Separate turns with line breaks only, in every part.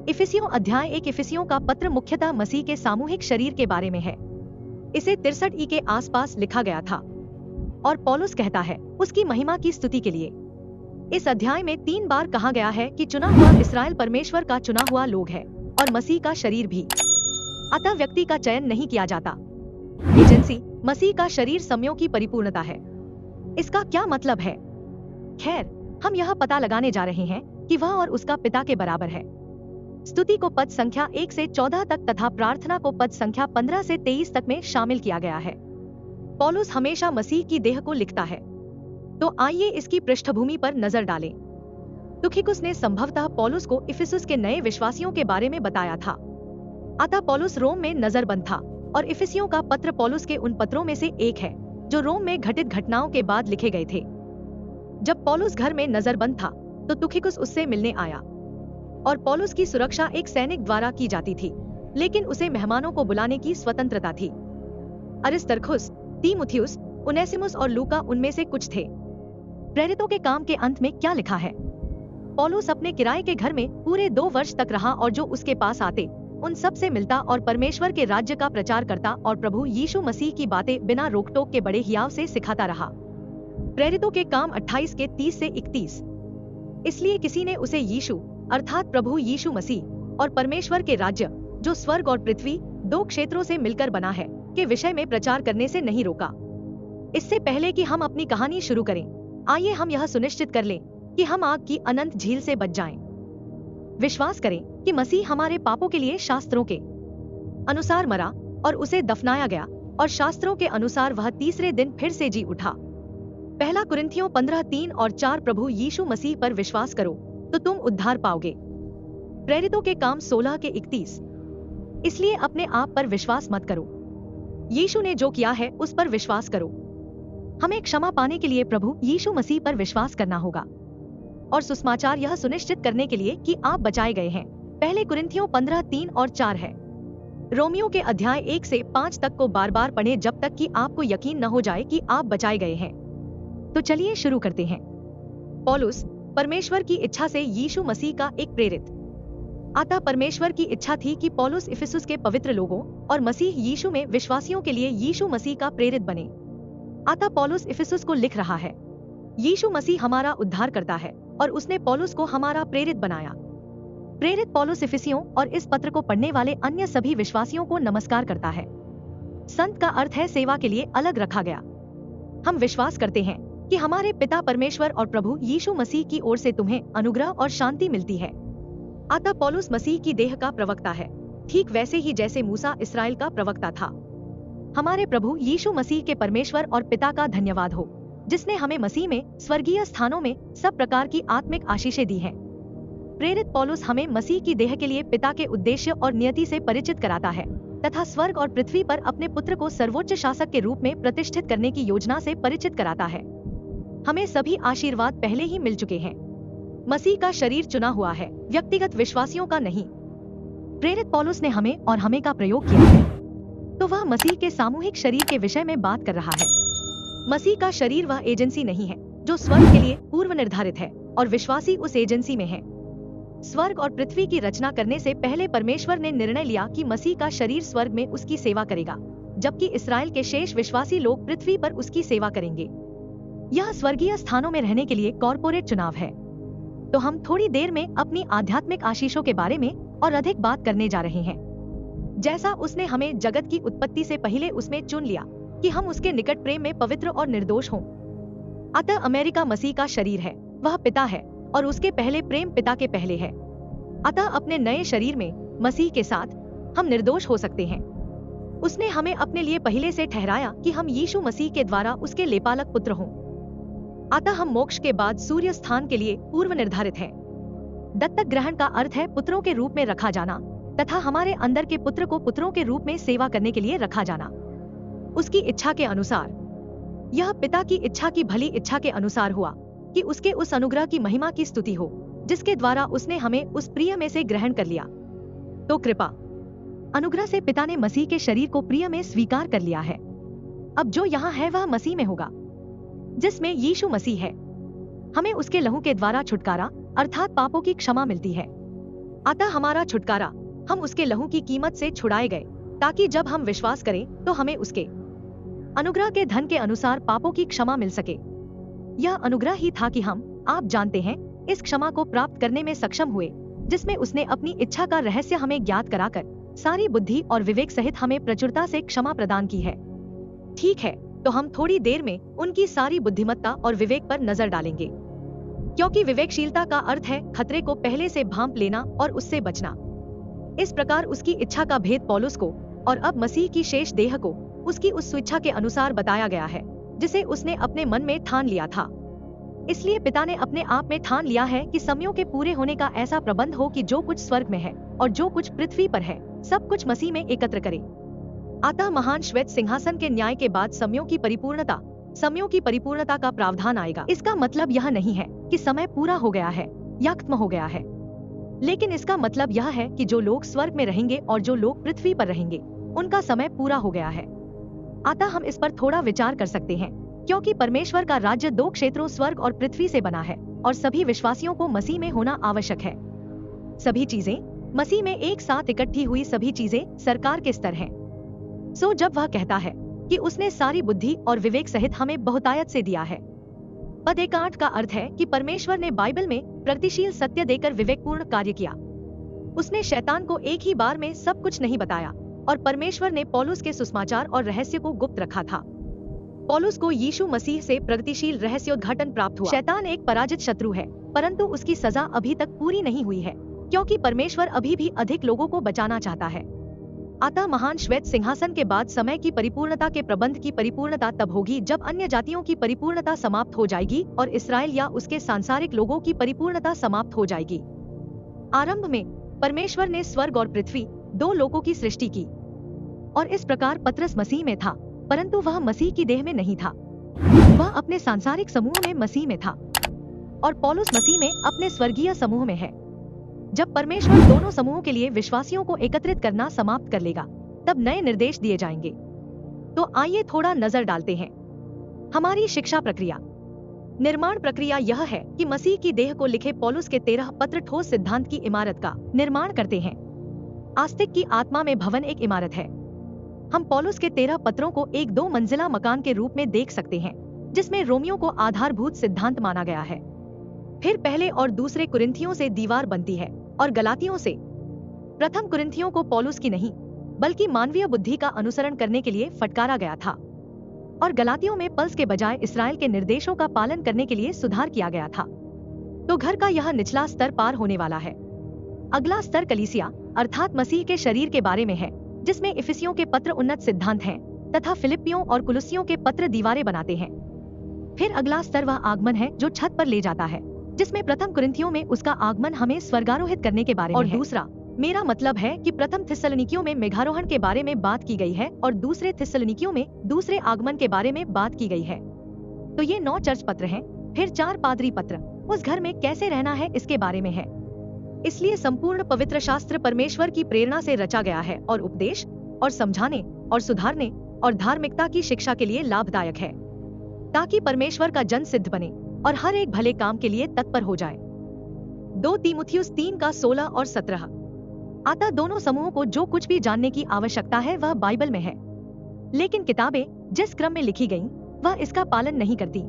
इफिसियों अध्याय 1 इफिसियों का पत्र मुख्यतः मसीह के सामूहिक शरीर के बारे में है। इसे 63 ई के आसपास लिखा गया था और पौलुस कहता है उसकी महिमा की स्तुति के लिए। इस अध्याय में 3 बार कहा गया है कि चुना हुआ इस्राएल परमेश्वर का चुना हुआ लोग है और मसीह का शरीर भी। अतः व्यक्ति का चयन नहीं किया जाता। एजेंसी मसीह का शरीर समयों की परिपूर्णता है। इसका क्या मतलब है? खैर, हम यह पता लगाने जा रहे हैं कि वह और उसका पिता के बराबर है। स्तुति को पद संख्या 1 से 14 तक तथा प्रार्थना को पद संख्या 15 से 23 तक में शामिल किया गया है। पौलुस हमेशा मसीह की देह को लिखता है। तो आइए इसकी पृष्ठभूमि पर नजर डालें। तुखिकुस ने संभवतः पौलुस को इफिसुस के नए विश्वासियों के बारे में बताया था। अतः पौलुस रोम में नजरबंद था और इफिसियों का पत्र पौलुस के उन पत्रों में से एक है जो रोम में घटित घटनाओं के बाद लिखे गए थे। जब पौलुस घर में नजरबंद था तो तुखिकुस उससे मिलने आया और पौलुस की सुरक्षा एक सैनिक द्वारा की जाती थी, लेकिन उसे मेहमानों को बुलाने की स्वतंत्रता थी। अरिस्तर्खुस, तीमुथियुस, उनेसिमुस और लूका उनमें से कुछ थे। प्रेरितों के काम के अंत में क्या लिखा है? पौलुस अपने किराए के घर में पूरे 2 वर्ष तक रहा और जो उसके पास आते उन सब से मिलता और परमेश्वर के राज्य का प्रचार करता और प्रभु यीशु मसीह की बातें बिना रोकटोक के बड़े हियाव से सिखाता रहा। प्रेरितों के काम 28 के 30 से 31। इसलिए किसी ने उसे यीशु अर्थात प्रभु यीशु मसीह और परमेश्वर के राज्य जो स्वर्ग और पृथ्वी 2 क्षेत्रों से मिलकर बना है के विषय में प्रचार करने से नहीं रोका। इससे पहले कि हम अपनी कहानी शुरू करें, आइए हम यह सुनिश्चित कर लें कि हम आग की अनंत झील से बच जाएं। विश्वास करें कि मसीह हमारे पापों के लिए शास्त्रों के अनुसार मरा और उसे दफनाया गया और शास्त्रों के अनुसार वह तीसरे दिन फिर से जी उठा। पहला कुरिन्थियों 15:3 और 4 प्रभु यीशु मसीह पर विश्वास करो तो तुम उद्धार पाओगे। प्रेरितों के काम 16 के 31। इसलिए अपने आप पर विश्वास मत करो, यीशु ने जो किया है उस पर विश्वास करो। हमें क्षमा पाने के लिए प्रभु यीशु मसीह पर विश्वास करना होगा और सुसमाचार यह सुनिश्चित करने के लिए कि आप बचाए गए हैं। पहले कुरिन्थियों 15:3 और 4 है। रोमियो के अध्याय 1 से 5 तक को बार बार पढ़ें जब तक कि आपको यकीन न हो जाए कि आप बचाए गए हैं। तो चलिए शुरू करते हैं। पौलुस, परमेश्वर की इच्छा से यीशु मसीह का एक प्रेरित। अतः परमेश्वर की इच्छा थी कि पौलुस इफिसुस के पवित्र लोगों और मसीह यीशु में विश्वासियों के लिए यीशु मसीह का प्रेरित बने। अतः पौलुस इफिसुस को लिख रहा है। यीशु मसीह हमारा उद्धार करता है और उसने पौलुस को हमारा प्रेरित बनाया। प्रेरित पौलुस इफिसियों और इस पत्र को पढ़ने वाले अन्य सभी विश्वासियों को नमस्कार करता है। संत का अर्थ है सेवा के लिए अलग रखा गया। हम विश्वास करते हैं कि हमारे पिता परमेश्वर और प्रभु यीशु मसीह की ओर से तुम्हें अनुग्रह और शांति मिलती है। अतः पौलुस मसीह की देह का प्रवक्ता है, ठीक वैसे ही जैसे मूसा इस्राएल का प्रवक्ता था। हमारे प्रभु यीशु मसीह के परमेश्वर और पिता का धन्यवाद हो, जिसने हमें मसीह में स्वर्गीय स्थानों में सब प्रकार की आत्मिक आशीषें दी हैं। प्रेरित पौलुस हमें मसीह की देह के लिए पिता के उद्देश्य और नियति से परिचित कराता है तथा स्वर्ग और पृथ्वी पर अपने पुत्र को सर्वोच्च शासक के रूप में प्रतिष्ठित करने की योजना से परिचित कराता है। हमें सभी आशीर्वाद पहले ही मिल चुके हैं। मसीह का शरीर चुना हुआ है, व्यक्तिगत विश्वासियों का नहीं। प्रेरित पौलुस ने हमें और हमें का प्रयोग किया है, तो वह मसीह के सामूहिक शरीर के विषय में बात कर रहा है। मसीह का शरीर वह एजेंसी नहीं है जो स्वर्ग के लिए पूर्व निर्धारित है और विश्वासी उस एजेंसी में है। स्वर्ग और पृथ्वी की रचना करने से पहले परमेश्वर ने निर्णय लिया कि मसीह का शरीर स्वर्ग में उसकी सेवा करेगा, जबकि इस्राएल के शेष विश्वासी लोग पृथ्वी पर उसकी सेवा करेंगे। यह स्वर्गीय स्थानों में रहने के लिए कॉर्पोरेट चुनाव है। तो हम थोड़ी देर में अपनी आध्यात्मिक आशीषों के बारे में और अधिक बात करने जा रहे हैं। जैसा उसने हमें जगत की उत्पत्ति से पहले उसमें चुन लिया कि हम उसके निकट प्रेम में पवित्र और निर्दोष हों। अतः अमेरिका मसीह का शरीर है, वह पिता है और उसके पहले प्रेम पिता के पहले है। अतः अपने नए शरीर में मसीह के साथ हम निर्दोष हो सकते हैं। उसने हमें अपने लिए पहले से ठहराया कि हम यीशु मसीह के द्वारा उसके लेपालक पुत्र हों। अतः हम मोक्ष के बाद सूर्य स्थान के लिए पूर्व निर्धारित हैं। दत्तक ग्रहण का अर्थ है पुत्रों के रूप में रखा जाना तथा हमारे अंदर के पुत्र को पुत्रों के रूप में सेवा करने के लिए रखा जाना, उसकी इच्छा के अनुसार। यह पिता की इच्छा की भली इच्छा के अनुसार हुआ कि उसके उस अनुग्रह की महिमा की स्तुति हो जिसके द्वारा उसने हमें उस प्रिय में से ग्रहण कर लिया। तो कृपा अनुग्रह से पिता ने मसीह के शरीर को प्रिय में स्वीकार कर लिया है। अब जो यहाँ है वह मसीह में होगा, जिसमें यीशु मसीह है। हमें उसके लहू के द्वारा छुटकारा अर्थात पापों की क्षमा मिलती है। अतः हमारा छुटकारा हम उसके लहू की कीमत से छुड़ाए गए, ताकि जब हम विश्वास करें तो हमें उसके अनुग्रह के धन के अनुसार पापों की क्षमा मिल सके। यह अनुग्रह ही था कि हम, आप जानते हैं, इस क्षमा को प्राप्त करने में सक्षम हुए, जिसमें उसने अपनी इच्छा का रहस्य हमें ज्ञात कराकर सारी बुद्धि और विवेक सहित हमें प्रचुरता से क्षमा प्रदान की है। ठीक है, तो हम थोड़ी देर में उनकी सारी बुद्धिमत्ता और विवेक पर नजर डालेंगे, क्योंकि विवेकशीलता का अर्थ है खतरे को पहले से भांप लेना और उससे बचना। इस प्रकार उसकी इच्छा का भेद पौलुस को और अब मसीह की शेष देह को उसकी उस स्वेच्छा के अनुसार बताया गया है, जिसे उसने अपने मन में ठान लिया था। इसलिए पिता ने अपने आप में ठान लिया है कि समयों के पूरे होने का ऐसा प्रबंध हो कि जो कुछ स्वर्ग में है और जो कुछ पृथ्वी पर है, सब कुछ मसीह में एकत्र करे। अतः महान श्वेत सिंहासन के न्याय के बाद समयों की परिपूर्णता का प्रावधान आएगा। इसका मतलब यह नहीं है कि समय पूरा हो गया है या खत्म हो गया है, लेकिन इसका मतलब यह है कि जो लोग स्वर्ग में रहेंगे और जो लोग पृथ्वी पर रहेंगे, उनका समय पूरा हो गया है। अतः हम इस पर थोड़ा विचार कर सकते हैं, क्योंकि परमेश्वर का राज्य 2 क्षेत्रों स्वर्ग और पृथ्वी से बना है और सभी विश्वासियों को मसीह में होना आवश्यक है। सभी चीजें मसीह में एक साथ इकट्ठी हुई सभी चीजें सरकार के स्तर हैं। सो जब वह कहता है कि उसने सारी बुद्धि और विवेक सहित हमें बहुतायत से दिया है, पद 1:8 का अर्थ है कि परमेश्वर ने बाइबल में प्रगतिशील सत्य देकर विवेकपूर्ण कार्य किया। उसने शैतान को एक ही बार में सब कुछ नहीं बताया और परमेश्वर ने पौलुस के सुसमाचार और रहस्य को गुप्त रखा था। पौलुस को यीशु मसीह से प्रगतिशील रहस्योद्घाटन प्राप्त हुआ। शैतान एक पराजित शत्रु है, परंतु उसकी सजा अभी तक पूरी नहीं हुई है, क्योंकि परमेश्वर अभी भी अधिक लोगों को बचाना चाहता है। अतः महान श्वेत सिंहासन के बाद समय की परिपूर्णता के प्रबंध की परिपूर्णता तब होगी जब अन्य जातियों की परिपूर्णता समाप्त हो जाएगी और इस्राएल या उसके सांसारिक लोगों की परिपूर्णता समाप्त हो जाएगी। आरंभ में परमेश्वर ने स्वर्ग और पृथ्वी 2 लोकों की सृष्टि की, और इस प्रकार पतरस मसीह में था, परंतु वह मसीह की देह में नहीं था। वह अपने सांसारिक समूह में मसीह में था और पौलुस मसीह में अपने स्वर्गीय समूह में है। जब परमेश्वर दोनों समूहों के लिए विश्वासियों को एकत्रित करना समाप्त कर लेगा, तब नए निर्देश दिए जाएंगे। तो आइए थोड़ा नजर डालते हैं। हमारी शिक्षा प्रक्रिया, निर्माण प्रक्रिया यह है कि मसीह की देह को लिखे पौलुस के 13 पत्र ठोस सिद्धांत की इमारत का निर्माण करते हैं। आस्तिक की आत्मा में भवन एक इमारत है। हम पौलुस के 13 पत्रों को एक 2 मंजिला मकान के रूप में देख सकते हैं, जिसमें रोमियो को आधारभूत सिद्धांत माना गया है। फिर पहले और दूसरे कुरिन्थियों से दीवार बनती है और गलातियों से। प्रथम कुरिन्थियों को पौलुस की नहीं, बल्कि मानवीय बुद्धि का अनुसरण करने के लिए फटकारा गया था, और गलातियों में पल्स के बजाय इस्राएल के निर्देशों का पालन करने के लिए सुधार किया गया था। तो घर का यह निचला स्तर पार होने वाला है। अगला स्तर कलीसिया अर्थात मसीह के शरीर के बारे में है, जिसमें इफिसियों के पत्र उन्नत सिद्धांत हैं तथा फिलिपियों और कुलुसियों के पत्र दीवारें बनाते हैं। फिर अगला स्तर वह आगमन है जो छत पर ले जाता है, जिसमें प्रथम कुरिन्थियों में उसका आगमन हमें स्वर्गारोहित करने के बारे में है। दूसरा, मेरा मतलब है कि प्रथम थिस्सलुनीकियों में मेघारोहण के बारे में बात की गई है और दूसरे थिस्सलुनीकियों में दूसरे आगमन के बारे में बात की गई है। तो ये 9 चर्च पत्र हैं। फिर 4 पादरी पत्र उस घर में कैसे रहना है इसके बारे में है। इसलिए संपूर्ण पवित्र शास्त्र परमेश्वर की प्रेरणा से रचा गया है और उपदेश और समझाने और सुधारने और धार्मिकता की शिक्षा के लिए लाभदायक है, ताकि परमेश्वर का जन सिद्ध बने और हर एक भले काम के लिए तत्पर हो जाए। 2 तीमुथियुस 3 का 16 और 17। अतः दोनों समूहों को जो कुछ भी जानने की आवश्यकता है वह बाइबल में है, लेकिन किताबें जिस क्रम में लिखी गईं, वह इसका पालन नहीं करती।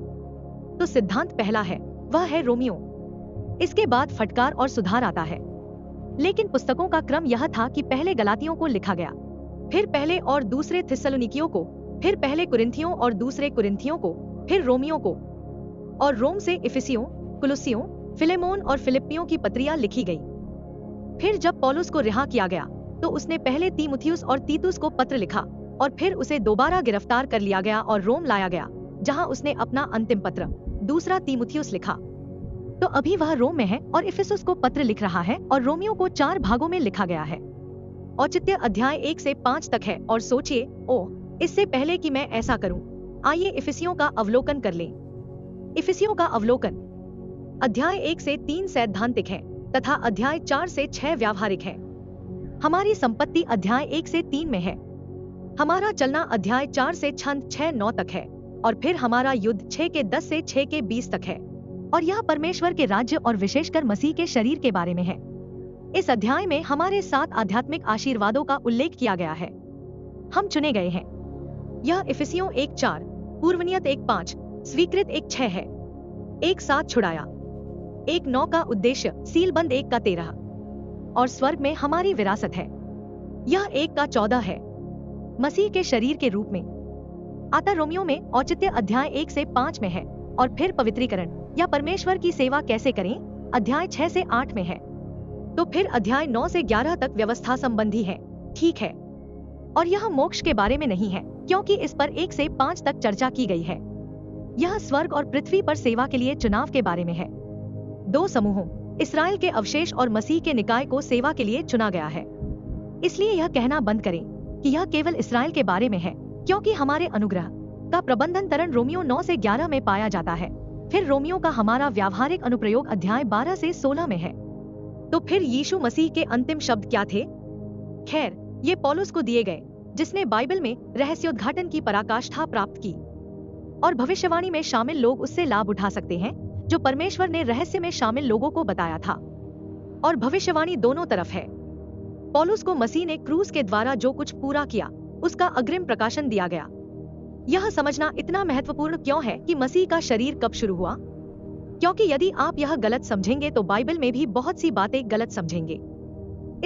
तो सिद्धांत पहला है, वह है रोमियो। इसके बाद फटकार और सुधार आता है। लेकिन पुस्तकों का क्रम यह था कि पहले गलातियों को लिखा गया, फिर पहले और दूसरे थिस्सलुनीकियों को, फिर पहले कुरिन्थियों और दूसरे कुरिन्थियों को, फिर रोमियो को, और रोम से इफिसियों, कुलुसियों, फिलेमोन और फिलिप्पियों की पत्रियां लिखी गई। फिर जब पौलुस को रिहा किया गया तो उसने पहले तीमुथियुस और तीतुस को पत्र लिखा, और फिर उसे दोबारा गिरफ्तार कर लिया गया और रोम लाया गया, जहां उसने अपना अंतिम पत्र दूसरा तीमुथियुस लिखा। तो अभी वह रोम में है और इफिसुस को पत्र लिख रहा है, और रोमियो को 4 भागों में लिखा गया है। औचित्य अध्याय 1 से 5 तक है। और सोचिए, ओह, इससे पहले कि मैं ऐसा करूं, आइए इफिसियों का अवलोकन कर लें। इफिसियों का अवलोकन अध्याय 1 से 3 सैद्धांतिक है तथा अध्याय 4 से 6 व्यावहारिक है। हमारी संपत्ति अध्याय 1 से 3 में है। हमारा चलना अध्याय 4 से छंद 6-9 तक है, और फिर हमारा युद्ध 6 के 10 से 6 के 20 तक है, और यह परमेश्वर के राज्य और विशेषकर मसीह के शरीर के बारे में है। इस अध्याय में हमारे 7 आध्यात्मिक आशीर्वादों का उल्लेख किया गया है। हम चुने गए हैं। यह इफिसियों 1:4, पूर्वनियत 1:5, स्वीकृत 1:6 है। 1:7 छुड़ाया, 1:9 का उद्देश्य, सीलबंद 1:13 और स्वर्ग में हमारी विरासत है। यह 1:14 है, मसीह के शरीर के रूप में। आता रोमियो में औचित्य अध्याय 1 से 5 में है और फिर पवित्रीकरण या परमेश्वर की सेवा कैसे करें अध्याय 6 से 8 में है। तो फिर अध्याय 9 से 11 तक व्यवस्था संबंधी है, ठीक है। और यह मोक्ष के बारे में नहीं है क्योंकि इस पर 1 से 5 तक चर्चा की गई है। यह स्वर्ग और पृथ्वी पर सेवा के लिए चुनाव के बारे में है। 2 समूहों, इस्राएल के अवशेष और मसीह के निकाय को सेवा के लिए चुना गया है। इसलिए यह कहना बंद करें कि यह केवल इस्राएल के बारे में है, क्योंकि हमारे अनुग्रह का प्रबंधन तरण रोमियो 9 से 11 में पाया जाता है। फिर रोमियो का हमारा व्यावहारिक अनुप्रयोग अध्याय 12 से 16 में है। तो फिर यीशु मसीह के अंतिम शब्द क्या थे? खैर, ये पौलुस को दिए गए, जिसने बाइबल में रहस्योद्घाटन की पराकाष्ठा प्राप्त की, और भविष्यवाणी में शामिल लोग उससे लाभ उठा सकते हैं जो परमेश्वर ने रहस्य में शामिल लोगों को बताया था। और भविष्यवाणी दोनों तरफ है। पौलुस को मसीह ने क्रूस के द्वारा जो कुछ पूरा किया उसका अग्रिम प्रकाशन दिया गया। यह समझना इतना महत्वपूर्ण क्यों है कि मसीह का शरीर कब शुरू हुआ? क्योंकि यदि आप यह गलत समझेंगे तो बाइबल में भी बहुत सी बातें गलत समझेंगे।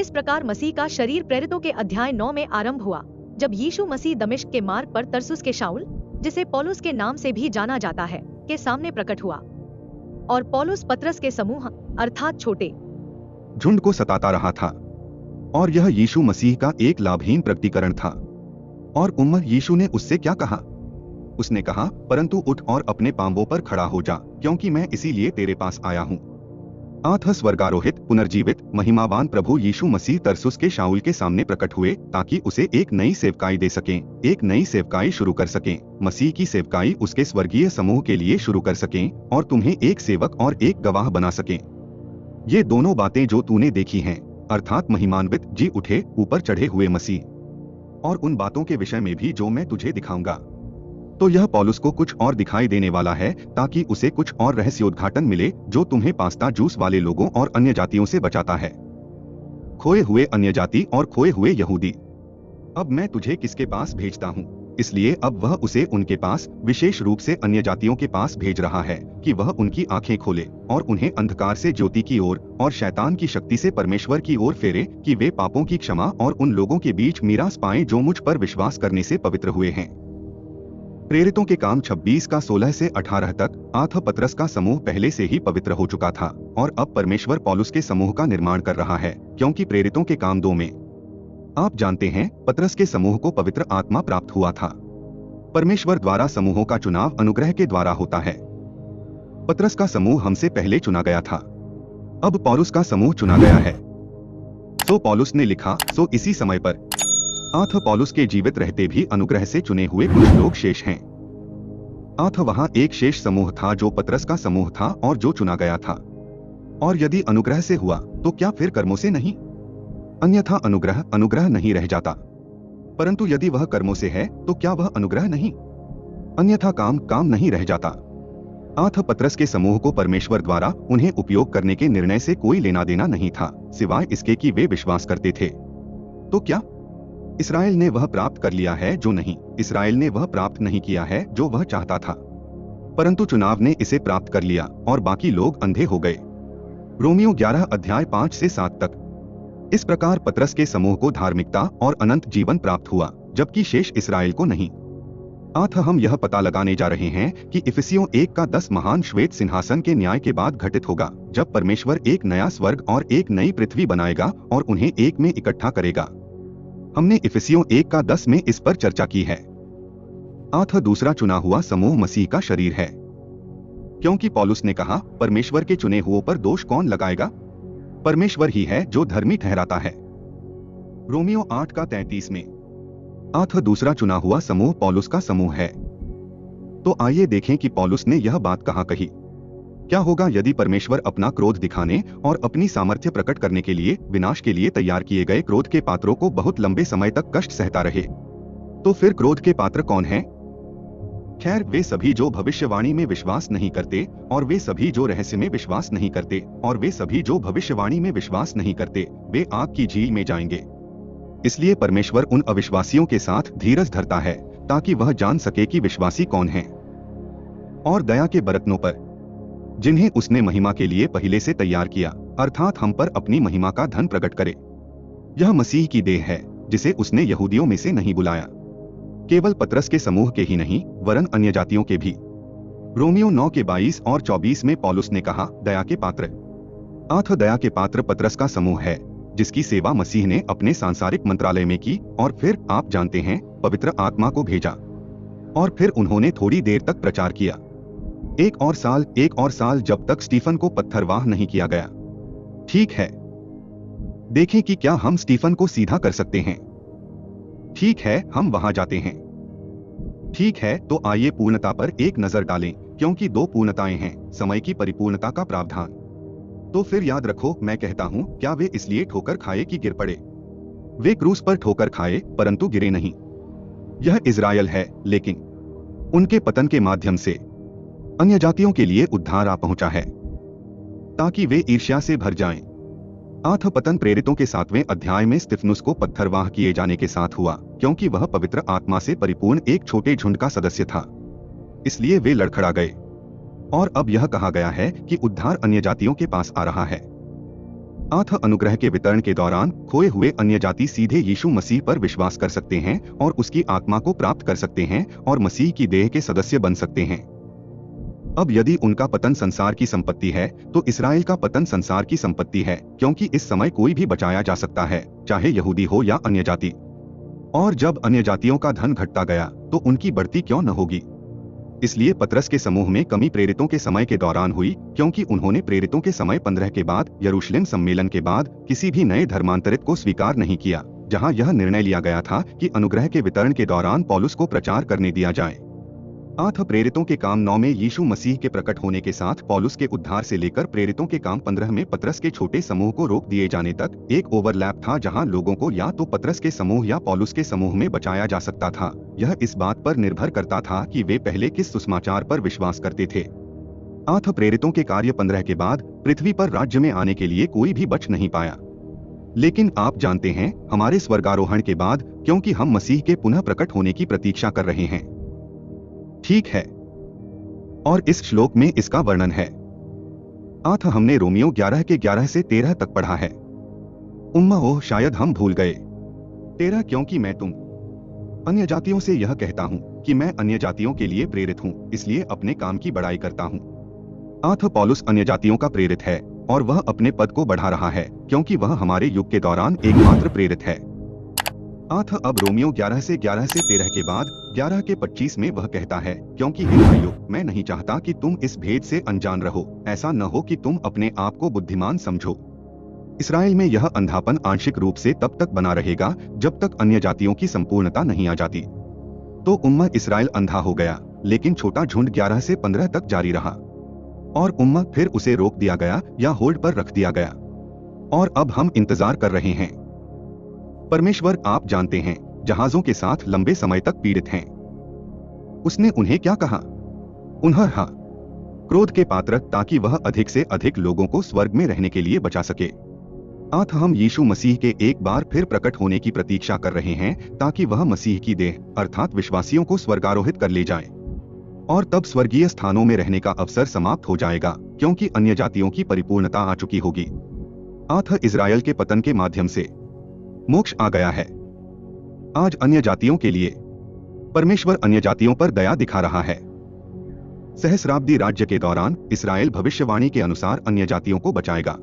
इस प्रकार मसीह का शरीर प्रेरितों के अध्याय 9 में आरंभ हुआ, जब यीशु मसीह दमिश्क के मार्ग पर तरसुस के शाऊल, जिसे पौलुस के नाम से भी जाना जाता है, के सामने प्रकट हुआ। और पौलुस पतरस के समूह अर्थात छोटे
झुंड को सताता रहा था, और यह यीशु मसीह का एक लाभहीन प्रकटीकरण था। और यीशु ने उससे क्या कहा? उसने कहा, परंतु उठ और अपने पांवों पर खड़ा हो जा, क्योंकि मैं इसीलिए तेरे पास आया हूँ। आठ स्वर्गारोहित पुनर्जीवित महिमावान प्रभु यीशु मसीह तरसुस के शाऊल के सामने प्रकट हुए ताकि उसे एक नई सेवकाई दे सकें, एक नई सेवकाई शुरू कर सकें। मसीह की सेवकाई उसके स्वर्गीय समूह के लिए शुरू कर सकें और तुम्हें एक सेवक और एक गवाह बना सकें। ये दोनों बातें जो तूने देखी हैं, अर्थात महिमान्वित जी उठे ऊपर चढ़े हुए मसीह, और उन बातों के विषय में भी जो मैं तुझे दिखाऊंगा। तो यह पौलुस को कुछ और दिखाई देने वाला है ताकि उसे कुछ और रहस्योद्घाटन मिले जो तुम्हें पास्ता जूस वाले लोगों और अन्य जातियों से बचाता है, खोए हुए अन्य जाति और खोए हुए यहूदी। अब मैं तुझे किसके पास भेजता हूँ? इसलिए अब वह उसे उनके पास, विशेष रूप से अन्य जातियों के पास भेज रहा है कि वह उनकी आंखें खोले और उन्हें अंधकार से ज्योति की ओर और शैतान की शक्ति से परमेश्वर की ओर फेरे, कि वे पापों की क्षमा और उन लोगों के बीच मीरास पाएं जो मुझ पर विश्वास करने से पवित्र हुए हैं। प्रेरितों के काम 26 का 16 से 18 तक आठ पतरस का समूह पहले से ही पवित्र हो चुका था और अब परमेश्वर पौलुस के समूह का निर्माण कर रहा है, क्योंकि प्रेरितों के काम 2 में आप जानते हैं पतरस के समूह को पवित्र आत्मा प्राप्त हुआ था। परमेश्वर द्वारा समूहों का चुनाव अनुग्रह के द्वारा होता है। पतरस का समूह हमसे पहले चुना गया था, अब पौलुस का समूह चुना गया है। सो पौलुस ने लिखा, सो इसी समय पर आठ पौलुस के जीवित रहते भी अनुग्रह से चुने हुए कुछ लोग शेष हैं। आठ वहां एक शेष समूह था जो पतरस का समूह था और जो चुना गया था। और यदि अनुग्रह से हुआ तो क्या फिर कर्मों से नहीं? अन्यथा अनुग्रह अनुग्रह नहीं रह जाता। परंतु यदि वह कर्मों से है तो क्या वह अनुग्रह नहीं? अन्यथा काम काम नहीं रह जाता। आठ पतरस के समूह को परमेश्वर द्वारा उन्हें उपयोग करने के निर्णय से कोई लेना देना नहीं था, सिवाय इसके कि वे विश्वास करते थे। तो क्या इसराइल ने वह प्राप्त कर लिया है जो नहीं? इसराइल ने वह प्राप्त नहीं किया है जो वह चाहता था, परंतु चुनाव ने इसे प्राप्त कर लिया और बाकी लोग अंधे हो गए। रोमियो 11 अध्याय 5 से 7 तक। इस प्रकार पतरस के समूह को धार्मिकता और अनंत जीवन प्राप्त हुआ, जबकि शेष इसराइल को नहीं। आठ हम यह पता लगाने जा रहे हैं कि इफिसियों 1 का 10 महान श्वेत सिंहासन के न्याय के बाद घटित होगा, जब परमेश्वर एक नया स्वर्ग और एक नई पृथ्वी बनाएगा और उन्हें एक में इकट्ठा करेगा। हमने इफिसियों 1 का 10 में इस पर चर्चा की है। आठ दूसरा चुना हुआ समूह मसीह का शरीर है, क्योंकि पौलुस ने कहा, परमेश्वर के चुने हुओं पर दोष कौन लगाएगा? परमेश्वर ही है जो धर्मी ठहराता है। रोमियो 8 का 33 में। आठ दूसरा चुना हुआ समूह पौलुस का समूह है। तो आइए देखें कि पौलुस ने यह बात कहाँ कही। क्या होगा यदि परमेश्वर अपना क्रोध दिखाने और अपनी सामर्थ्य प्रकट करने के लिए विनाश के लिए तैयार किए गए क्रोध के पात्रों को बहुत लंबे समय तक कष्ट सहता रहे? तो फिर क्रोध के पात्र कौन हैं? खैर, वे सभी जो भविष्यवाणी में विश्वास नहीं करते, और वे सभी जो रहस्य में विश्वास नहीं करते, और वे सभी जो भविष्यवाणी में विश्वास नहीं करते, वे आग की झील में जाएंगे। इसलिए परमेश्वर उन अविश्वासियों के साथ धीरज धरता है ताकि वह जान सके कि विश्वासी कौन हैं, और दया के बरतनों पर, जिन्हें उसने महिमा के लिए पहले से तैयार किया, अर्थात हम पर अपनी महिमा का धन प्रकट करे। यह मसीह की देह है जिसे उसने यहूदियों में से नहीं बुलाया, केवल पतरस के समूह के ही नहीं वरन अन्य जातियों के भी। रोमियो 9 के 22 और 24 में पौलुस ने कहा, दया के पात्र। दया के पात्र पतरस का समूह है जिसकी सेवा मसीह ने अपने सांसारिक मंत्रालय में की, और फिर आप जानते हैं पवित्र आत्मा को भेजा, और फिर उन्होंने थोड़ी देर तक प्रचार किया। एक और साल जब तक स्टीफन को पत्थरवाह नहीं किया गया। ठीक है, देखें कि क्या हम स्टीफन को सीधा कर सकते हैं। ठीक है, हम वहां जाते हैं। ठीक है, तो आइए पूर्णता पर एक नजर डालें, क्योंकि दो पूर्णताएं हैं, समय की परिपूर्णता का प्रावधान। तो फिर याद रखो, मैं कहता हूं, क्या वे इसलिए ठोकर खाए कि गिर पड़े? वे क्रूस पर ठोकर खाए परंतु गिरे नहीं। यह इजराइल है, लेकिन उनके पतन के माध्यम से अन्य जातियों के लिए उद्धार आ पहुंचा है, ताकि वे ईर्ष्या से भर जाएं। पतन प्रेरितों के 7वें अध्याय में स्तिफनुस को पत्थरवाह किए जाने के साथ हुआ, क्योंकि वह पवित्र आत्मा से परिपूर्ण एक छोटे झुंड का सदस्य था, इसलिए वे लड़खड़ा गए। और अब यह कहा गया है कि उद्धार अन्य जातियों के पास आ रहा है। अनुग्रह के वितरण के दौरान खोए हुए अन्य जाति सीधे यीशु मसीह पर विश्वास कर सकते हैं और उसकी आत्मा को प्राप्त कर सकते हैं और मसीह की देह के सदस्य बन सकते हैं। अब यदि उनका पतन संसार की संपत्ति है, तो इस्राएल का पतन संसार की संपत्ति है, क्योंकि इस समय कोई भी बचाया जा सकता है, चाहे यहूदी हो या अन्य जाति। और जब अन्य जातियों का धन घटता गया, तो उनकी बढ़ती क्यों न होगी? इसलिए पतरस के समूह में कमी प्रेरितों के समय के दौरान हुई, क्योंकि उन्होंने प्रेरितों के समय 15 के बाद यरूशलेम सम्मेलन के बाद किसी भी नए धर्मांतरित को स्वीकार नहीं किया, जहां यह निर्णय लिया गया था कि अनुग्रह के वितरण के दौरान पौलुस को प्रचार करने दिया जाए। प्रेरितों के काम 9 में यीशु मसीह के प्रकट होने के साथ पौलुस के उद्धार से लेकर प्रेरितों के काम 15 में पतरस के छोटे समूह को रोक दिए जाने तक एक ओवरलैप था, जहां लोगों को या तो पतरस के समूह या पौलुस के समूह में बचाया जा सकता था। यह इस बात पर निर्भर करता था कि वे पहले किस सुसमाचार पर विश्वास करते थे। प्रेरितों के कार्य 15 के बाद पृथ्वी पर राज्य में आने के लिए कोई भी बच नहीं पाया। लेकिन आप जानते हैं, हमारे स्वर्गारोहण के बाद, क्योंकि हम मसीह के पुनः प्रकट होने की प्रतीक्षा कर रहे हैं। ठीक है, और इस श्लोक में इसका वर्णन है। हमने रोमियो 11 के 11 से 13 तक पढ़ा है। ओह, शायद हम भूल गए 13, क्योंकि मैं तुम अन्य जातियों से यह कहता हूं कि मैं अन्य जातियों के लिए प्रेरित हूं, इसलिए अपने काम की बड़ाई करता हूं। पौलुस अन्य जातियों का प्रेरित है, और वह अपने पद को बढ़ा रहा है, क्योंकि वह हमारे युग के दौरान एकमात्र प्रेरित है। अब रोमियो 11 से 13 के बाद 11 के 25 में वह कहता है, क्योंकि हे भाइयों, मैं नहीं चाहता कि तुम इस भेद से अनजान रहो, ऐसा न हो कि तुम अपने आप को बुद्धिमान समझो। इस्राएल में यह अंधापन आंशिक रूप से तब तक बना रहेगा जब तक अन्य जातियों की संपूर्णता नहीं आ जाती। तो उम्मा इस्राएल अंधा हो गया, लेकिन छोटा झुंड 11 से 15 तक जारी रहा, और उम्मा फिर उसे रोक दिया गया या होल्ड पर रख दिया गया। और अब हम इंतजार कर रहे हैं। परमेश्वर, आप जानते हैं, जहाजों के साथ लंबे समय तक पीड़ित हैं। उसने उन्हें क्या कहा? उन्हें क्रोध के पात्र, ताकि वह अधिक से अधिक लोगों को स्वर्ग में रहने के लिए बचा सके। हम यीशु मसीह के एक बार फिर प्रकट होने की प्रतीक्षा कर रहे हैं, ताकि वह मसीह की देह अर्थात विश्वासियों को स्वर्गारोहित कर ले जाए, और तब स्वर्गीय स्थानों में रहने का अवसर समाप्त हो जाएगा, क्योंकि अन्य जातियों की परिपूर्णता आ चुकी होगी। इस्राएल के पतन के माध्यम से मोक्ष आ गया है। आज अन्य जातियों के लिए परमेश्वर अन्य जातियों पर दया दिखा रहा है। सहस्राब्दी राज्य के दौरान इस्राएल भविष्यवाणी के अनुसार अन्य जातियों को बचाएगा।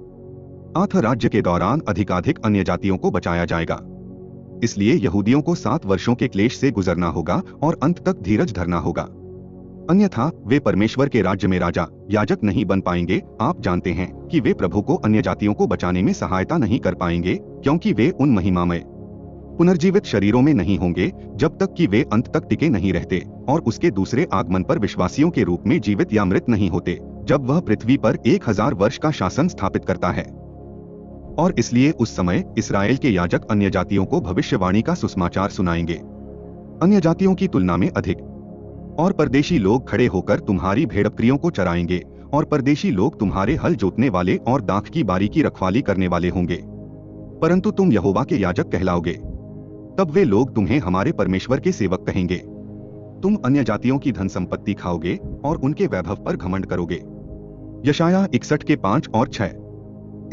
राज्य के दौरान अधिकाधिक अन्य जातियों को बचाया जाएगा। इसलिए यहूदियों को 7 वर्षों के क्लेश से गुजरना होगा और अंत तक धीरज धरना होगा, अन्यथा वे परमेश्वर के राज्य में राजा याजक नहीं बन पाएंगे। आप जानते हैं कि वे प्रभु को अन्य जातियों को बचाने में सहायता नहीं कर पाएंगे, क्योंकि वे उन महिमामय पुनर्जीवित शरीरों में नहीं होंगे जब तक कि वे अंत तक टिके नहीं रहते और उसके दूसरे आगमन पर विश्वासियों के रूप में जीवित या मृत नहीं होते, जब वह पृथ्वी पर 1000 वर्ष का शासन स्थापित करता है। और इसलिए उस समय इस्राएल के याजक अन्य जातियों को भविष्यवाणी का सुसमाचार सुनाएंगे, अन्य जातियों की तुलना में अधिक। और परदेशी लोग खड़े होकर तुम्हारी भेड़-बकरियों को चराएंगे, और परदेशी लोग तुम्हारे हल जोतने वाले और दाख की बारी की रखवाली करने वाले होंगे। परंतु तुम यहोवा के याजक कहलाओगे। तब वे लोग तुम्हें हमारे परमेश्वर के सेवक कहेंगे। तुम अन्य जातियों की धन संपत्ति खाओगे और उनके वैभव पर घमंड करोगे। यशायाह 61 के 5 और 6।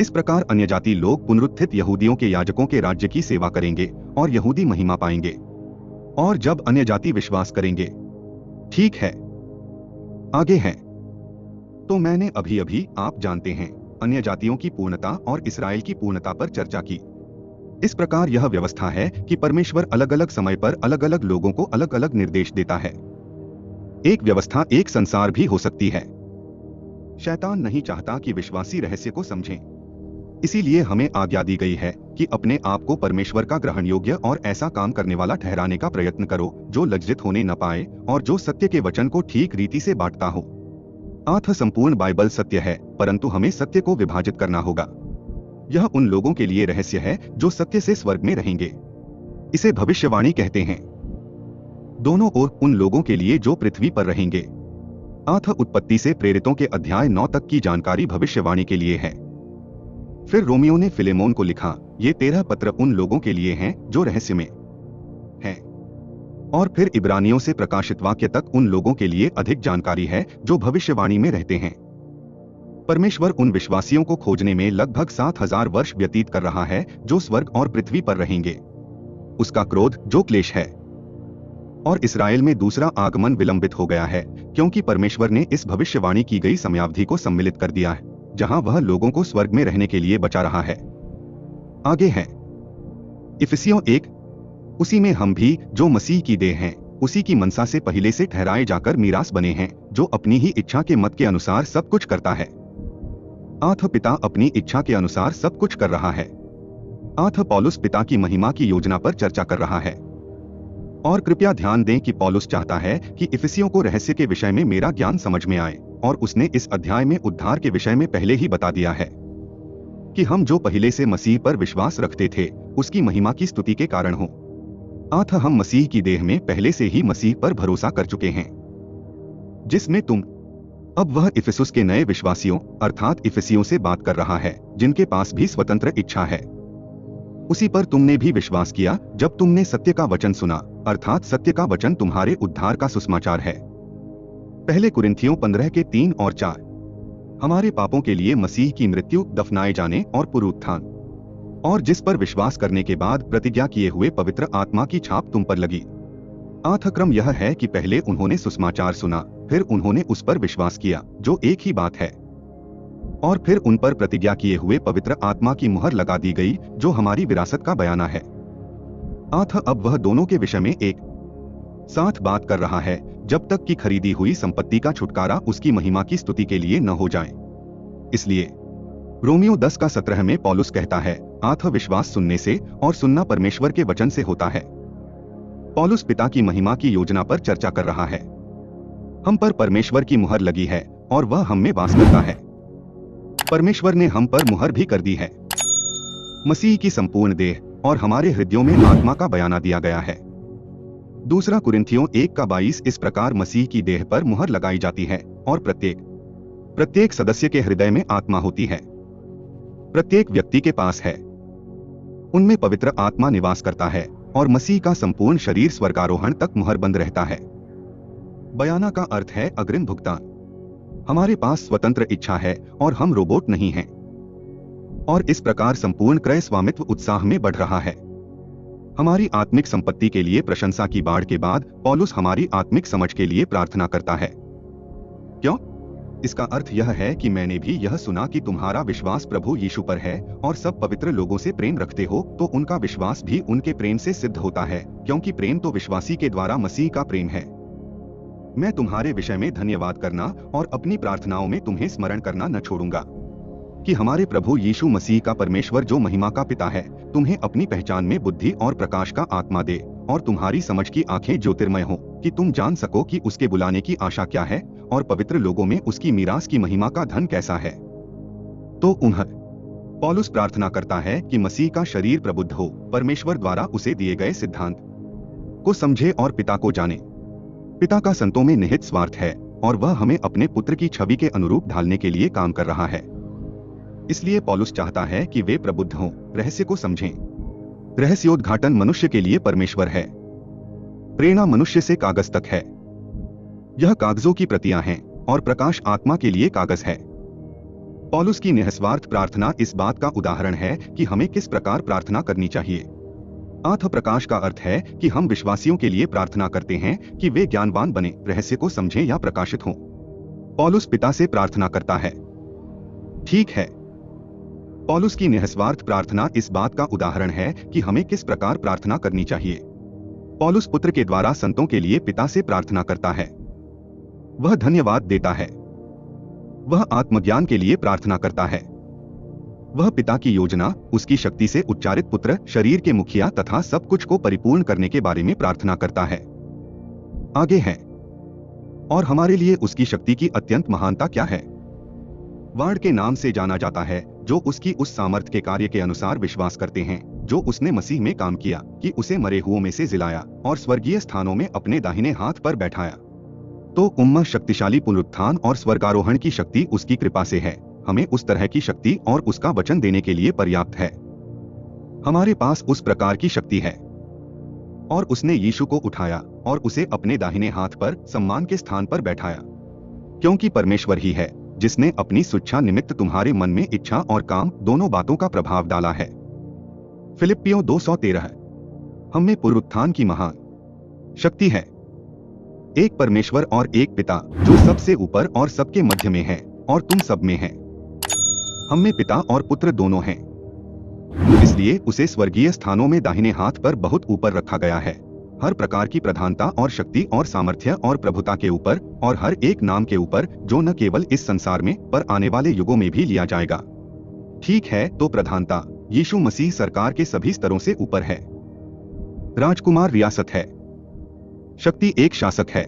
इस प्रकार अन्य जाति लोग पुनरुत्थित यहूदियों के याजकों के राज्य की सेवा करेंगे और यहूदी महिमा पाएंगे। और जब अन्य जाति विश्वास करेंगे, ठीक है, आगे है। तो मैंने अभी अभी, आप जानते हैं, अन्य जातियों की पूर्णता और इस्राएल की पूर्णता पर चर्चा की। इस प्रकार यह व्यवस्था है कि परमेश्वर अलग अलग समय पर अलग अलग लोगों को अलग अलग निर्देश देता है। एक व्यवस्था एक संसार भी हो सकती है। शैतान नहीं चाहता कि विश्वासी रहस्य को समझें। इसीलिए हमें आज्ञा दी गई है कि अपने आप को परमेश्वर का ग्रहण योग्य और ऐसा काम करने वाला ठहराने का प्रयत्न करो जो लज्जित होने न पाए और जो सत्य के वचन को ठीक रीति से बांटता हो। संपूर्ण बाइबल सत्य है, परंतु हमें सत्य को विभाजित करना होगा। यह उन लोगों के लिए रहस्य है जो सत्य से स्वर्ग में रहेंगे। इसे भविष्यवाणी कहते हैं। दोनों ओर उन लोगों के लिए जो पृथ्वी पर रहेंगे। उत्पत्ति से प्रेरितों के अध्याय 9 तक की जानकारी भविष्यवाणी के लिए है। फिर रोमियो ने फिलेमोन को लिखा, ये 13 पत्र उन लोगों के लिए हैं जो रहस्य में हैं। और फिर इब्रानियों से प्रकाशित वाक्य तक उन लोगों के लिए अधिक जानकारी है जो भविष्यवाणी में रहते हैं। परमेश्वर उन विश्वासियों को खोजने में लगभग 7000 वर्ष व्यतीत कर रहा है जो स्वर्ग और पृथ्वी पर रहेंगे। उसका क्रोध जो क्लेश है। और इस्राएल में दूसरा आगमन विलंबित हो गया है क्योंकि परमेश्वर ने इस भविष्यवाणी की गई समयावधि को सम्मिलित कर दिया है जहां वह लोगों को स्वर्ग में रहने के लिए बचा रहा है। आगे है इफिसियों 1। उसी में हम भी जो मसीह की देह हैं, उसी की मनसा से पहले से ठहराए जाकर मीरास बने हैं, जो अपनी ही इच्छा के मत के अनुसार सब कुछ करता है। पिता अपनी इच्छा के अनुसार सब कुछ कर रहा है। पौलुस पिता की महिमा की योजना पर चर्चा कर रहा है। और कृपया ध्यान दें कि पौलुस चाहता है कि इफिसियों को रहस्य के विषय में मेरा ज्ञान समझ में आए, और उसने इस अध्याय में उद्धार के विषय में पहले ही बता दिया है कि हम जो पहले से मसीह पर विश्वास रखते थे उसकी महिमा की स्तुति के कारण हो। हम मसीह की देह में पहले से ही मसीह पर भरोसा कर चुके हैं, जिसमें तुम। अब वह इफिसुस के नए विश्वासियों अर्थात इफिसियों से बात कर रहा है जिनके पास भी स्वतंत्र इच्छा है। उसी पर तुमने भी विश्वास किया जब तुमने सत्य का वचन सुना, अर्थात सत्य का वचन तुम्हारे उद्धार का सुसमाचार है। पहले कुरिन्थियों 15 के 3 और 4। हमारे पापों के लिए मसीह की मृत्यु, दफनाए जाने और पुनरुत्थान, और जिस पर विश्वास करने के बाद प्रतिज्ञा किए हुए पवित्र आत्मा की छाप तुम पर लगी। क्रम यह है कि पहले उन्होंने सुसमाचार सुना, फिर उन्होंने उस पर विश्वास किया जो एक ही बात है, और फिर उन पर प्रतिज्ञा किए हुए पवित्र आत्मा की मुहर लगा दी गई जो हमारी विरासत का बयाना है। अब वह दोनों के विषय में एक साथ बात कर रहा है जब तक कि खरीदी हुई संपत्ति का छुटकारा उसकी महिमा की स्तुति के लिए न हो जाए। इसलिए रोमियो 10 का 17 में पौलुस कहता है, विश्वास सुनने से और सुनना परमेश्वर के वचन से होता है। पौलुस पिता की महिमा की योजना पर चर्चा कर रहा है। हम पर परमेश्वर की मुहर लगी है और वह हम में वास करता है। परमेश्वर ने हम पर मुहर भी कर दी है। मसीह की संपूर्ण देह और हमारे हृदयों में आत्मा का बयाना दिया गया है। दूसरा कुरिन्थियों 1 का 22। इस प्रकार मसीह की देह पर मुहर लगाई जाती है और प्रत्येक सदस्य के हृदय में आत्मा होती है। प्रत्येक व्यक्ति के पास है। उनमें पवित्र आत्मा निवास करता है और मसीह का संपूर्ण शरीर स्वर्गारोहण तक मुहरबंद रहता है। बयाना का अर्थ है अग्रिम भुगतान। हमारे पास स्वतंत्र इच्छा है और हम रोबोट नहीं हैं। और इस प्रकार संपूर्ण क्रय स्वामित्व उत्साह में बढ़ रहा है। हमारी आत्मिक संपत्ति के लिए प्रशंसा की बाढ़ के बाद पौलुस हमारी आत्मिक समझ के लिए प्रार्थना करता है। क्यों? इसका अर्थ यह है कि मैंने भी यह सुना कि तुम्हारा विश्वास प्रभु यीशु पर है और सब पवित्र लोगों से प्रेम रखते हो, तो उनका विश्वास भी उनके प्रेम से सिद्ध होता है, क्योंकि प्रेम तो विश्वासी के द्वारा मसीह का प्रेम है। मैं तुम्हारे विषय में धन्यवाद करना और अपनी प्रार्थनाओं में तुम्हें स्मरण करना न छोड़ूंगा कि हमारे प्रभु यीशु मसीह का परमेश्वर जो महिमा का पिता है तुम्हें अपनी पहचान में बुद्धि और प्रकाश का आत्मा दे और तुम्हारी समझ की आंखें ज्योतिर्मय हो कि तुम जान सको कि उसके बुलाने की आशा क्या है और पवित्र लोगों में उसकी मीरास की महिमा का धन कैसा है। तो पौलुस प्रार्थना करता है कि मसीह का शरीर प्रबुद्ध हो, परमेश्वर द्वारा उसे दिए गए सिद्धांत को समझे और पिता को जाने। पिता का संतों में निहित स्वार्थ है और वह हमें अपने पुत्र की छवि के अनुरूप ढालने के लिए काम कर रहा है। इसलिए पौलुस चाहता है कि वे प्रबुद्ध हों, रहस्य को समझें। रहस्योद्घाटन मनुष्य के लिए परमेश्वर है। प्रेरणा मनुष्य से कागज तक है। यह कागजों की प्रतियां हैं और प्रकाश आत्मा के लिए कागज है। पौलुस की निःस्वार्थ प्रार्थना इस बात का उदाहरण है कि हमें किस प्रकार प्रार्थना करनी चाहिए। आत्म प्रकाश का अर्थ है कि हम विश्वासियों के लिए प्रार्थना करते हैं कि वे ज्ञानवान बने, रहस्य को समझें या प्रकाशित हों। पौलुस पिता से प्रार्थना करता है। ठीक है, पौलुस की निःस्वार्थ प्रार्थना इस बात का उदाहरण है कि हमें किस प्रकार प्रार्थना करनी चाहिए। पौलुस पुत्र के द्वारा संतों के लिए पिता से प्रार्थना करता है। वह धन्यवाद देता है। वह आत्मज्ञान के लिए प्रार्थना करता है। वह पिता की योजना, उसकी शक्ति से उच्चारित पुत्र, शरीर के मुखिया तथा सब कुछ को परिपूर्ण करने के बारे में प्रार्थना करता है। आगे है, और हमारे लिए उसकी शक्ति की अत्यंत महानता क्या है। वार्ड के नाम से जाना जाता है जो उसकी उस सामर्थ्य के कार्य के अनुसार विश्वास करते हैं जो उसने मसीह में काम किया कि उसे मरे हुओं में से जिलाया और स्वर्गीय स्थानों में अपने दाहिने हाथ पर बैठाया। तो उम्मा शक्तिशाली पुनरुत्थान और स्वर्गारोहण की शक्ति उसकी कृपा से है, हमें उस तरह की शक्ति और उसका वचन देने के लिए पर्याप्त है। हमारे पास उस प्रकार की शक्ति है। और उसने यीशु को उठाया और उसे अपने दाहिने हाथ पर सम्मान के स्थान पर बैठाया, क्योंकि परमेश्वर ही है जिसने अपनी स्वेच्छा निमित्त तुम्हारे मन में इच्छा और काम दोनों बातों का प्रभाव डाला है। फिलिप्पियों 2:13। हम में पुनरुत्थान की महान शक्ति है। एक परमेश्वर और एक पिता जो सबसे ऊपर और सबके मध्य में है और तुम सब में है। हम में पिता और पुत्र दोनों हैं, इसलिए उसे स्वर्गीय स्थानों में दाहिने हाथ पर बहुत ऊपर रखा गया है, हर प्रकार की प्रधानता और शक्ति और सामर्थ्य और प्रभुता के ऊपर और हर एक नाम के ऊपर जो न केवल इस संसार में पर आने वाले युगों में भी लिया जाएगा। ठीक है, तो प्रधानता यीशु मसीह सरकार के सभी स्तरों से ऊपर है। राजकुमार रियासत है। शक्ति एक शासक है।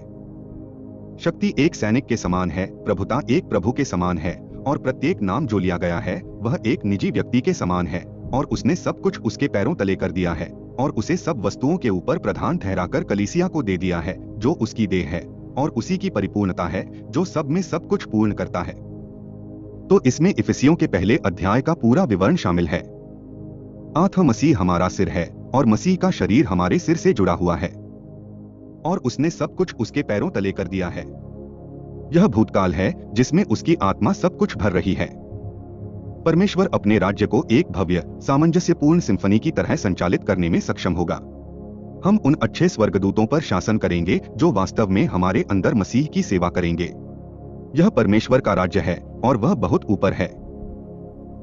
शक्ति एक सैनिक के समान है, प्रभुता एक प्रभु के समान है और प्रत्येक नाम जो लिया गया है वह एक निजी व्यक्ति के समान है और उसने सब कुछ उसके पैरों तले कर दिया है और उसे सब वस्तुओं के ऊपर प्रधान ठहराकर कलीसिया को दे दिया है जो उसकी देह है और उसी की परिपूर्णता है जो सब में सब कुछ पूर्ण करता है। तो इसमें इफिसियों के पहले अध्याय का पूरा विवरण शामिल है। आत्मा मसीह हमारा सिर है और मसीह का शरीर हमारे सिर से जुड़ा हुआ है और उसने सब कुछ उसके पैरों तले कर दिया है। यह भूतकाल है जिसमें उसकी आत्मा सब कुछ भर रही है। परमेश्वर अपने राज्य को एक भव्य सामंजस्यपूर्ण सिम्फनी की तरह संचालित करने में सक्षम होगा। हम उन अच्छे स्वर्गदूतों पर शासन करेंगे जो वास्तव में हमारे अंदर मसीह की सेवा करेंगे। यह परमेश्वर का राज्य है और वह बहुत ऊपर है।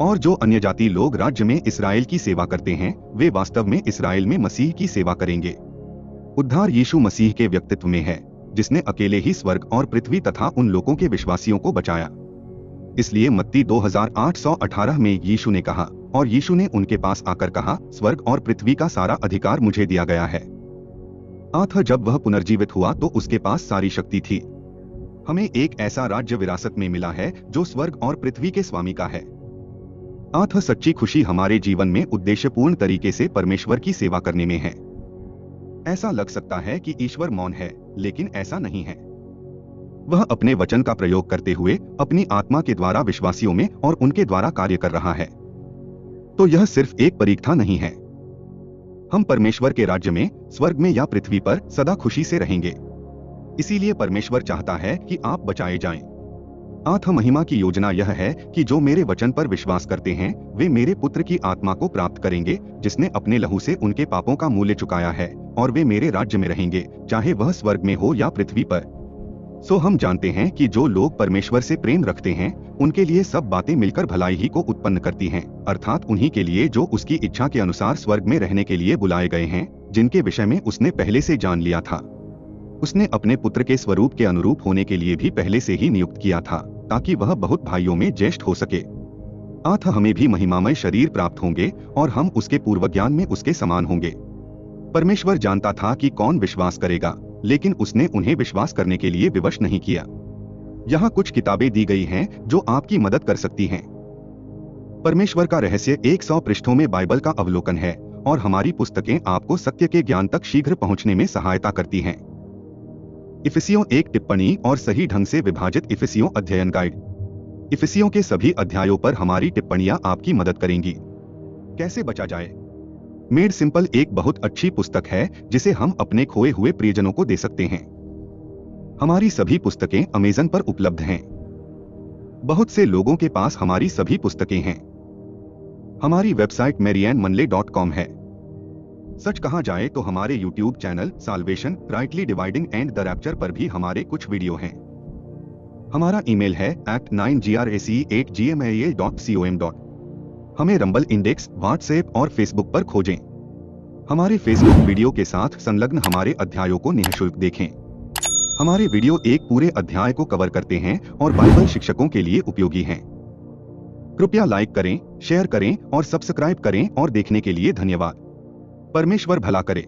और जो अन्य जाति लोग राज्य में इस्राएल की सेवा करते हैं वे वास्तव में इस्राएल में मसीह की सेवा करेंगे। उद्धार यीशु मसीह के व्यक्तित्व में है जिसने अकेले ही स्वर्ग और पृथ्वी तथा उन लोगों के विश्वासियों को बचाया। इसलिए मत्ती 2818 में यीशु ने कहा, और यीशु ने उनके पास आकर कहा, स्वर्ग और पृथ्वी का सारा अधिकार मुझे दिया गया है। आत्मा जब वह पुनर्जीवित हुआ तो उसके पास सारी शक्ति थी। हमें एक ऐसा राज्य विरासत में मिला है जो स्वर्ग और पृथ्वी के स्वामी का है। आत्मा सच्ची खुशी हमारे जीवन में उद्देश्यपूर्ण तरीके से परमेश्वर की सेवा करने में है। ऐसा लग सकता है कि ईश्वर मौन है, लेकिन ऐसा नहीं है। वह अपने वचन का प्रयोग करते हुए अपनी आत्मा के द्वारा विश्वासियों में और उनके द्वारा कार्य कर रहा है। तो यह सिर्फ एक परीक्षा नहीं है। हम परमेश्वर के राज्य में, स्वर्ग में या पृथ्वी पर सदा खुशी से रहेंगे। इसीलिए परमेश्वर चाहता है कि आप बचाए जाएं। आत्मा महिमा की योजना यह है कि जो मेरे वचन पर विश्वास करते हैं वे मेरे पुत्र की आत्मा को प्राप्त करेंगे जिसने अपने लहू से उनके पापों का मूल्य चुकाया है, और वे मेरे राज्य में रहेंगे चाहे वह स्वर्ग में हो या पृथ्वी पर। सो हम जानते हैं कि जो लोग परमेश्वर से प्रेम रखते हैं उनके लिए सब बातें मिलकर भलाई ही को उत्पन्न करती हैं, अर्थात उन्हीं के लिए जो उसकी इच्छा के अनुसार स्वर्ग में रहने के लिए बुलाए गए हैं, जिनके विषय में उसने पहले से जान लिया था। उसने अपने पुत्र के स्वरूप के अनुरूप होने के लिए भी पहले से ही नियुक्त किया था ताकि वह बहुत भाइयों में ज्येष्ठ हो सके। अतः हमें भी महिमामय शरीर प्राप्त होंगे और हम उसके पूर्व ज्ञान में उसके समान होंगे। परमेश्वर जानता था कि कौन विश्वास करेगा, लेकिन उसने उन्हें विश्वास करने के लिए विवश नहीं किया। यहाँ कुछ किताबें दी गई हैं जो आपकी मदद कर सकती हैं। परमेश्वर का रहस्य 100 पृष्ठों में बाइबल का अवलोकन है और हमारी पुस्तकें आपको सत्य के ज्ञान तक शीघ्र पहुंचने में सहायता करती हैं। इफिसियों एक टिप्पणी और सही ढंग से विभाजित इफिसियों अध्ययन गाइड। इफिसियों के सभी अध्यायों पर हमारी टिप्पणियां आपकी मदद करेंगी। कैसे बचा जाए? मेड सिंपल एक बहुत अच्छी पुस्तक है जिसे हम अपने खोए हुए प्रियजनों को दे सकते हैं। हमारी सभी पुस्तकें अमेज़न पर उपलब्ध हैं। बहुत से लोगों के पास हमारी सभी पुस्तकें हैं। हमारी वेबसाइट marianmanley.com है। सच कहा जाए तो हमारे YouTube channel salvation, rightly dividing and the rapture पर भी हमारे कुछ वीडियो हैं। हमारा ईमेल है act9grace@gmail.com। हमें रंबल इंडेक्स, व्हाट्सएप और फेसबुक पर खोजें। हमारे फेसबुक वीडियो के साथ संलग्न हमारे अध्यायों को निःशुल्क देखें। हमारे वीडियो एक पूरे अध्याय को कवर करते हैं और बाइबल शिक्षकों के लिए उपयोगी हैं। कृपया लाइक करें, शेयर करें और सब्सक्राइब करें और देखने के लिए धन्यवाद। परमेश्वर भला करे।